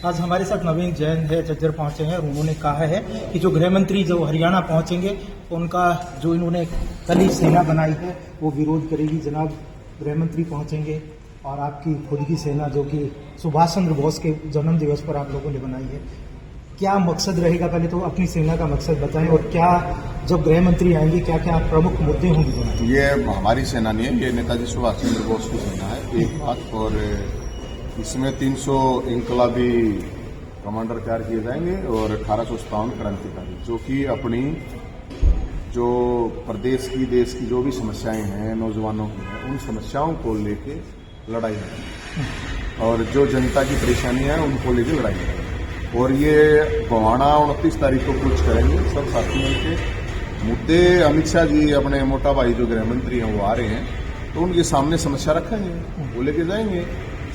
आज हमारे साथ नवीन जैन है, झज्जर पहुंचे हैं और उन्होंने कहा है कि जो गृह मंत्री जो हरियाणा पहुंचेंगे उनका जो इन्होंने कल ही सेना बनाई है वो विरोध करेगी। जनाब, गृह मंत्री पहुंचेंगे और आपकी खुद की सेना जो कि सुभाष चंद्र बोस के जन्म दिवस पर आप लोगों ने बनाई है, क्या मकसद रहेगा? पहले तो अपनी सेना का मकसद बताएं और क्या जब गृह मंत्री आएंगे क्या क्या प्रमुख मुद्दे होंगे? ये हमारी सेना नहीं है, ये नेताजी सुभाष चंद्र बोस की सेना है एक बात। और इसमें 300 इनकलाबी कमांडर तैयार किए जाएंगे और 1857 क्रांतिकारी, जो कि अपनी जो प्रदेश की देश की जो भी समस्याएं हैं नौजवानों की हैं उन समस्याओं को लेके लड़ाई है और जो जनता की परेशानी है उनको लेके लड़ाई है। और ये गोवाना 29 तारीख को कुछ करेंगे सब साथी मिलकर। मुद्दे अमित शाह जी अपने मोटा भाई जो गृह मंत्री हैं वो आ रहे हैं तो उनके सामने समस्या रखेंगे, वो लेके जाएंगे।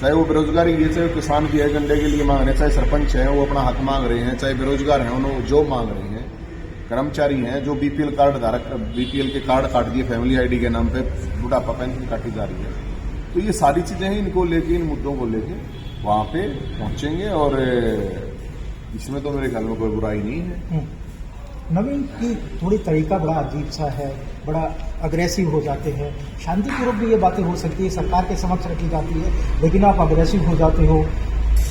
चाहे वो बेरोजगारी के लिए, चाहे किसान की एक घंटे के लिए मांग रहे हैं, चाहे सरपंच हैं वो अपना हक मांग रहे हैं, चाहे बेरोजगार हैं उन्होंने जॉब मांग रहे हैं, कर्मचारी हैं जो बीपीएल कार्ड धारक बीपीएल के कार्ड काट दिए फैमिली आईडी के नाम पे बुढ़ापा पेंशन काटी जा रही है। तो ये सारी चीजें हैं, इनको लेके इन मुद्दों को लेके वहां पे पहुंचेंगे और इसमें तो मेरे ख्याल में कोई बुराई नहीं है। नवीन की थोड़ी तरीका बड़ा अजीब सा है, बड़ा अग्रेसिव हो जाते हैं। शांतिपूर्वक भी ये बातें हो सकती है, सरकार के समक्ष रखी जाती है, लेकिन आप अग्रेसिव हो जाते हो,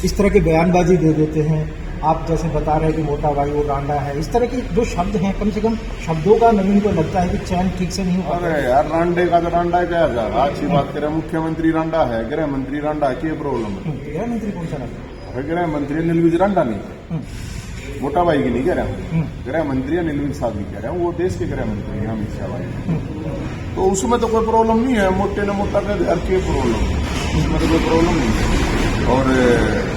इस तरह की बयानबाजी दे देते हैं। आप जैसे बता रहे हैं कि मोटा भाई वो रांडा है, इस तरह के जो शब्द हैं कम से कम शब्दों का नवीन को लगता है कि चयन ठीक से नहीं होता। अरे यार, रांडे का तो रांडा क्या जाएगा? अच्छी बात करें, मुख्यमंत्री रांडा है, गृह मंत्री रांडा है, क्या प्रॉब्लम है? गृह मंत्री कौन सा रांडा? गृह मंत्री नीलविज रांडा नहीं, मोटा भाई की नहीं कह रहा हूँ, गृह मंत्री नीलविज साहब की कह रहा हूँ, वो देश के गृह मंत्री हैं अमित शाह भाई। तो उसमें तो कोई प्रॉब्लम नहीं है, मोटे ने मोटा कर हर की प्रॉब्लम है, उसमें तो कोई प्रॉब्लम नहीं है। और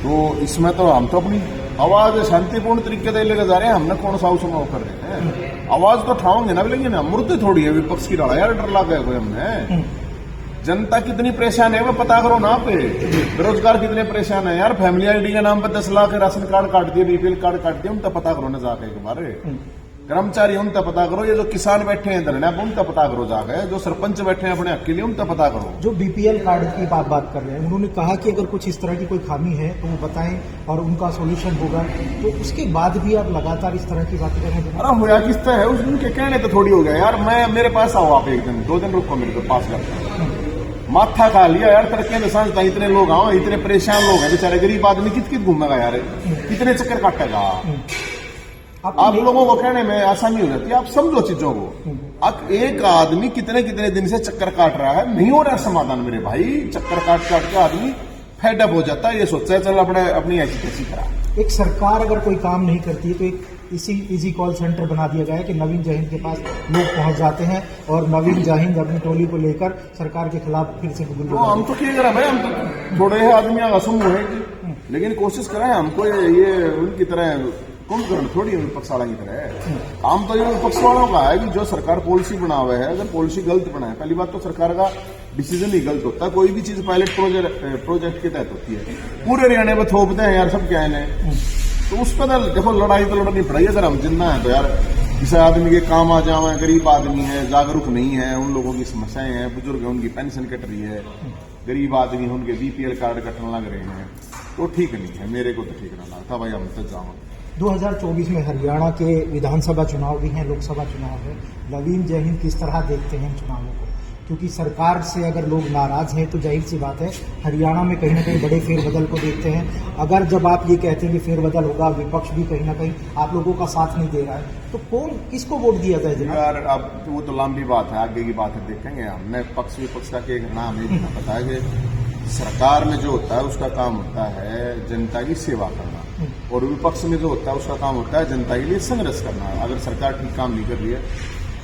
तो इसमें तो हम तो अपनी आवाज शांतिपूर्ण तरीके से लेकर जा रहे हैं, हमने कौन सा उसमें वो कर रहे हैं? आवाज तो उठाओगे ना, लेकिन ना मुर्दे थोड़ी है विपक्ष की लड़ाई। यार डर लग गया कोई हमने? जनता कितनी परेशान है वो पता करो ना पे। बेरोजगार कितने परेशान है यार, फैमिली आईडी के नाम पर 10 लाख राशन कार्ड काट दिए, बीपीएल कार्ड काट दिए, उनका पता करो ना जाके एक बार। कर्मचारी उनका पता करो, ये जो किसान बैठे हैं धरना पे उनका पता करो जाके, जो सरपंच बैठे हैं अपने हक के लिए उनका पता करो। जो बीपीएल कार्ड की बात कर रहे हैं, उन्होंने कहा कि अगर कुछ इस तरह की कोई खामी है तो वो बताएं और उनका सोल्यूशन होगा। तो उसके बाद भी आप लगातार इस तरह की बातें कर रहे हैं। अरे होया किस तरह है, उनके कहने तो थोड़ी हो गया यार। मैं मेरे पास आओ आप एक दिन 2 दिन रुको, मेरे को पास करता माथा खा लिया यार तरक्की में सांसता, इतने लोग आओ, इतने परेशान लोग हैं बेचारे, गरीब आदमी कित घूमेगा यार, कितने चक्कर काटेगा? आप लोगों को कहने में आसानी हो जाती है, आप समझो चीजों को। अब एक आदमी कितने कितने दिन से चक्कर काट रहा है, नहीं हो रहा समाधान मेरे भाई। चक्कर काट काट के आदमी फेडअप हो जाता है, ये सोचता है चल अपनी ऐसी कैसी करा। एक सरकार अगर कोई काम नहीं करती है तो एक इजी कॉल सेंटर बना दिया गया है कि नवीन जयहिंद के पास लोग पहुंच जाते हैं और नवीन जयहिंद अपनी टोली को लेकर सरकार के खिलाफ फिर से हम तो क्या करें भाई, हम तो थोड़े आदमी का समूह है, लेकिन कोशिश करें हमको ये उनकी तरह कुंभकर्ण थोड़ी विपक्ष वाला की तरह। हम तो ये विपक्ष वालों का है कि जो सरकार पॉलिसी बना हुआ है, अगर पॉलिसी गलत बनाए, पहली बात तो सरकार का डिसीजन ही गलत होता है। कोई भी चीज पायलट प्रोजेक्ट के तहत होती है, पूरे हरियाणा में थोपते हैं यार सब क्या है। तो उस पर देखो लड़ाई तो लड़नी पड़ेगी अगर हम जितना है तो यार। किसी आदमी के काम आ जाए, गरीब आदमी है, जागरूक नहीं है, उन लोगों की समस्याएं हैं, बुजुर्ग है उनकी पेंशन कट रही है, गरीब आदमी है उनके बीपीएल कार्ड कटने लग रहे हैं, तो ठीक नहीं है, मेरे को तो ठीक ना लगता भाई। हम तो जाओ 2024 में हरियाणा के विधानसभा चुनाव भी हैं, लोकसभा चुनाव है। नवीन जयहिंद किस तरह देखते हैं इन चुनावों को? क्योंकि सरकार से अगर लोग नाराज हैं तो जाहिर सी बात है हरियाणा में कहीं ना कहीं बड़े फेरबदल को देखते हैं। अगर जब आप ये कहते हैं कि फेरबदल होगा, विपक्ष भी कहीं ना कहीं आप लोगों का साथ नहीं दे रहा है, तो कौन किसको वोट दिया जाए? यार अब वो तो लंबी बात है, आगे की बात है, देखेंगे। हमने पक्ष विपक्ष का नाम नहीं पता है कि सरकार में जो होता है उसका काम होता है जनता की सेवा करना, और विपक्ष में जो होता है उसका काम होता है जनता के लिए संघर्ष करना। अगर सरकार ठीक काम नहीं कर रही है,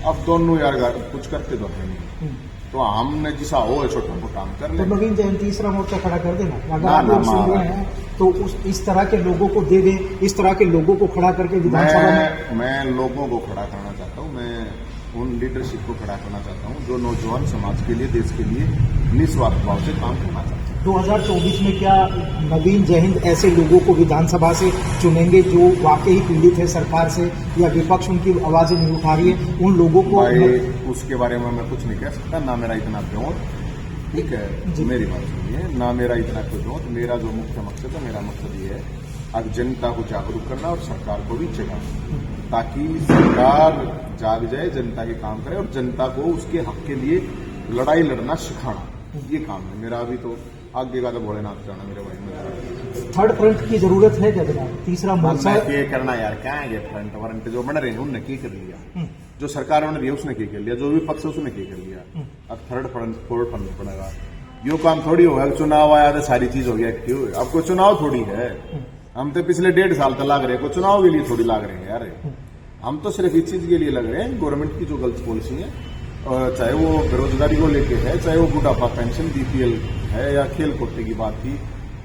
अब दोनों यार कुछ करते तो है नहीं, तो हमने जिसा हो छोटा मोटा काम कर ले। तो नवीन जयहिंद तीसरा मोर्चा खड़ा कर देना, अगर आप लोग सुन रहे हैं तो इस तरह के लोगों को दे दें, इस तरह के लोगों को खड़ा करके विधानसभा में। मैं लोगों को खड़ा करना चाहता हूँ, मैं उन लीडरशिप को खड़ा करना चाहता हूँ जो नौजवान समाज के लिए, देश के लिए निस्वार्थ भाव से काम करना चाहता हूँ। 2024 में क्या नवीन जयहिंद ऐसे लोगों को विधानसभा से चुनेंगे जो वाकई पीड़ित है सरकार से, या विपक्ष उनकी आवाजें नहीं उठा रही है, उन लोगों को? उसके बारे में मैं कुछ नहीं कह सकता, ना मेरा इतना प्योर ठीक है, मेरी बात सुनिए ना, मेरा इतना खुद हो, तो मेरा जो मुख्य मकसद है, मेरा मकसद ये है अब जनता को जागरूक करना और सरकार को भी जगाना, ताकि सरकार जाग जाए, जनता के काम करे और जनता को उसके हक के लिए लड़ाई लड़ना सिखाना, ये काम है मेरा। अभी तो आगे का तो भोलेनाथ जाना मेरे भाई में। थर्ड फ्रंट की जरूरत है क्या जनाब? तीसरा मोर्चा ये करना यार, क्या है ये फ्रंट वारंट जो बन रहे हैं उनने की कर लिया, जो सरकार बन रही है उसने की कर लिया, जो भी पक्ष है उसने की कर लिया। अब थर्ड फ्रंट फोर्थ फ्रंट पड़ेगा, यो काम थोड़ी होगा चुनाव आया तो सारी चीज हो गया एक्टिव। अब कोई चुनाव थोड़ी है, हम तो पिछले 1.5 साल तक लाग रहे हैं, कोई चुनाव के लिए थोड़ी लाग रहे हैं यार। हम तो सिर्फ इस चीज के लिए लग रहे हैं, गवर्नमेंट की जो गलत पॉलिसी है, चाहे वो बेरोजगारी को लेके है, चाहे वो बुढ़ापा पेंशन बीपीएल है, या खेल कोटे की बात थी,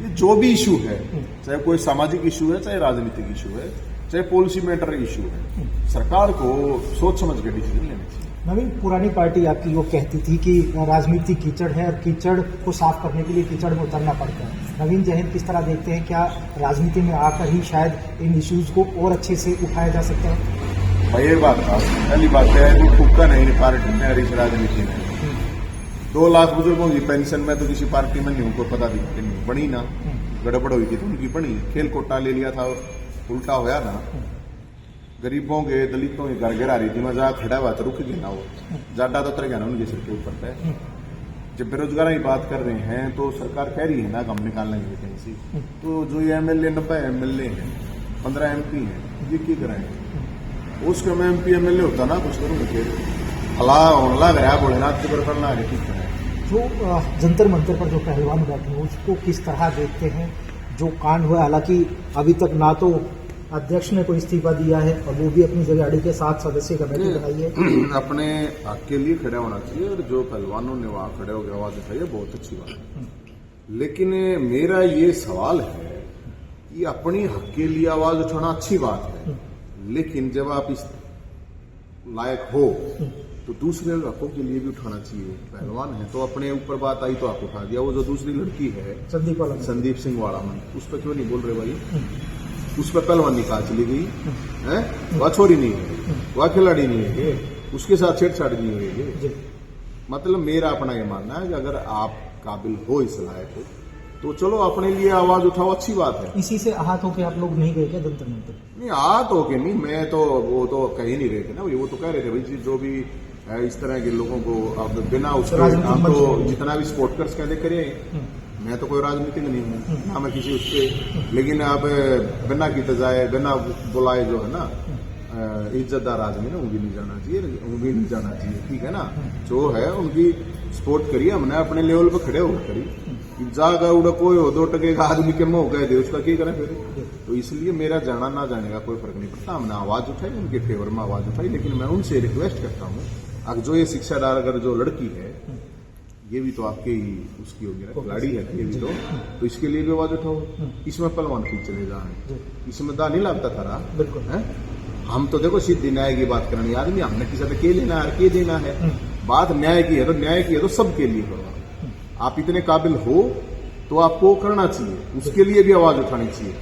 ये जो भी इशू है, चाहे कोई सामाजिक इशू है, चाहे राजनीतिक इशू है, चाहे पॉलिसी मैटर इशू है, सरकार को सोच समझ के डिसीजन लेने चाहिए। नवीन, पुरानी पार्टी आपकी वो कहती थी कि राजनीति कीचड़ है और कीचड़ को साफ करने के लिए कीचड़ में उतरना पड़ता है। नवीन जैन किस तरह देखते हैं, क्या राजनीति में आकर ही शायद इन इश्यूज को और अच्छे से उठाया जा सकता है? भाई ये बात था, पहली बात है वो ठुक्का नहीं पार्टी में और इस राजनीति में। 2 लाख बुजुर्गों की पेंशन में तो किसी पार्टी में नहीं, उनको पता नहीं बनी ना, गड़बड़ हुई थी तो उनकी बनी। खेल कोटा ले लिया था, उल्टा होया ना, गरीबों के दलितों के घर गिरा रही थी, मजाक खड़ा हुआ तो रुक गया ना, वो जाटा तो उतर गया ना उनके सिर के ऊपर पे। जब बेरोजगार की बात कर रहे हैं तो सरकार कह रही है ना हम निकालने की वैकेंसी, तो जो ये एमएलए 90 एमएलए हैं, 15 एमपी हैं, ये क्या कराएंगे? उसके में एमपी एमएलए होता ना, कुछ करूंगा हला होना गया भोलेनाथ के करना है, ठीक है। जो जंतर मंतर पर जो पहलवान बैठे हैं उसको किस तरह देखते हैं? जो कांड हुआ, हालांकि अभी तक ना तो अध्यक्ष ने कोई इस्तीफा दिया है और वो भी अपनी जगह अड़ी के 7 सदस्यीय कमेटी बनाई है। अपने हक के लिए खड़ा होना चाहिए, और जो पहलवानों ने वहां खड़े होकर आवाज उठाई है बहुत अच्छी बात है। लेकिन मेरा ये सवाल है कि अपनी हक के लिए आवाज उठाना अच्छी बात है, लेकिन जब आप इस लायक हो तो दूसरे हकों के लिए भी उठाना चाहिए। पहलवान है तो अपने ऊपर बात आई तो आप उठा दिया। वो जो दूसरी लड़की है संदीप सिंह वाला मन, उस पर क्यों नहीं बोल रहे भाई? उस पर पहलवानी कहा चली गई है, वह छोरी नहीं है, वह खिलाड़ी नहीं है, उसके साथ छेड़छाड़ नहीं हुई। मतलब मेरा अपना ये मानना है कि अगर आप काबिल हो इस लायक हो तो चलो अपने लिए आवाज उठाओ, अच्छी बात है। इसी से आहत होकर आप लोग नहीं गए क्या जंतर मंतर? नहीं आहत होके नहीं, मैं तो वो तो कह ही नहीं रहे थे ना, वो तो कह रहे थे भाई जो भी इस तरह के लोगों को अब बिना उसके हम तो जितना भी स्पोर्टर्स कहते करें, मैं तो कोई राजनीतिक नहीं हूँ ना, मैं किसी उससे, लेकिन अब बिना की जाए बिना बुलाए जो है ना इज्जतदार आदमी ना, वो भी नहीं जाना चाहिए, वो भी नहीं जाना चाहिए, ठीक है ना। जो है उनकी सपोर्ट करिए, हमने अपने लेवल पर खड़े होकर करी। जागा उड़ा कोई हो 2 टके का आदमी के मुंह गए थे, उसका क्या करें फिर? तो इसलिए मेरा जाना ना जाने का कोई फर्क नहीं पड़ता। हमने आवाज उठाई, उनके फेवर में आवाज उठाई, लेकिन मैं उनसे रिक्वेस्ट करता हूँ अब जो ये शिक्षादार अगर जो लड़की है, ये भी तो आपके ही उसकी होगी ना, खिलाड़ी है ये भी तो इसके लिए भी आवाज उठाओ। इसमें पहलवान खींच चले जाए, इसमें दा नहीं लगता था बिल्कुल है। हम तो देखो सिद्ध न्याय की बात करनी आदमी, हमने किसी से के लेना है के देना है, बात न्याय की है तो न्याय की है तो सबके लिए करो। आप इतने काबिल हो तो आपको करना चाहिए, उसके लिए भी आवाज उठानी चाहिए।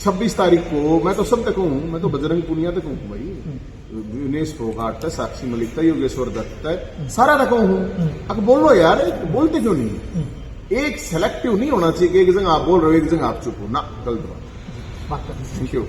26 तारीख को मैं तो सब तक हूँ, मैं तो बजरंग पुनिया तक हूँ भाई, दिनेश फोगाट है, साक्षी मलिक है, योगेश्वर दत्त है, सारा तक हूँ। अब बोलो यार, बोलते क्यों नहीं? एक सेलेक्टिव नहीं होना चाहिए कि एक जगह आप बोल रहे हो एक जगह आप चुप हो ना, गलत बात। Thank you.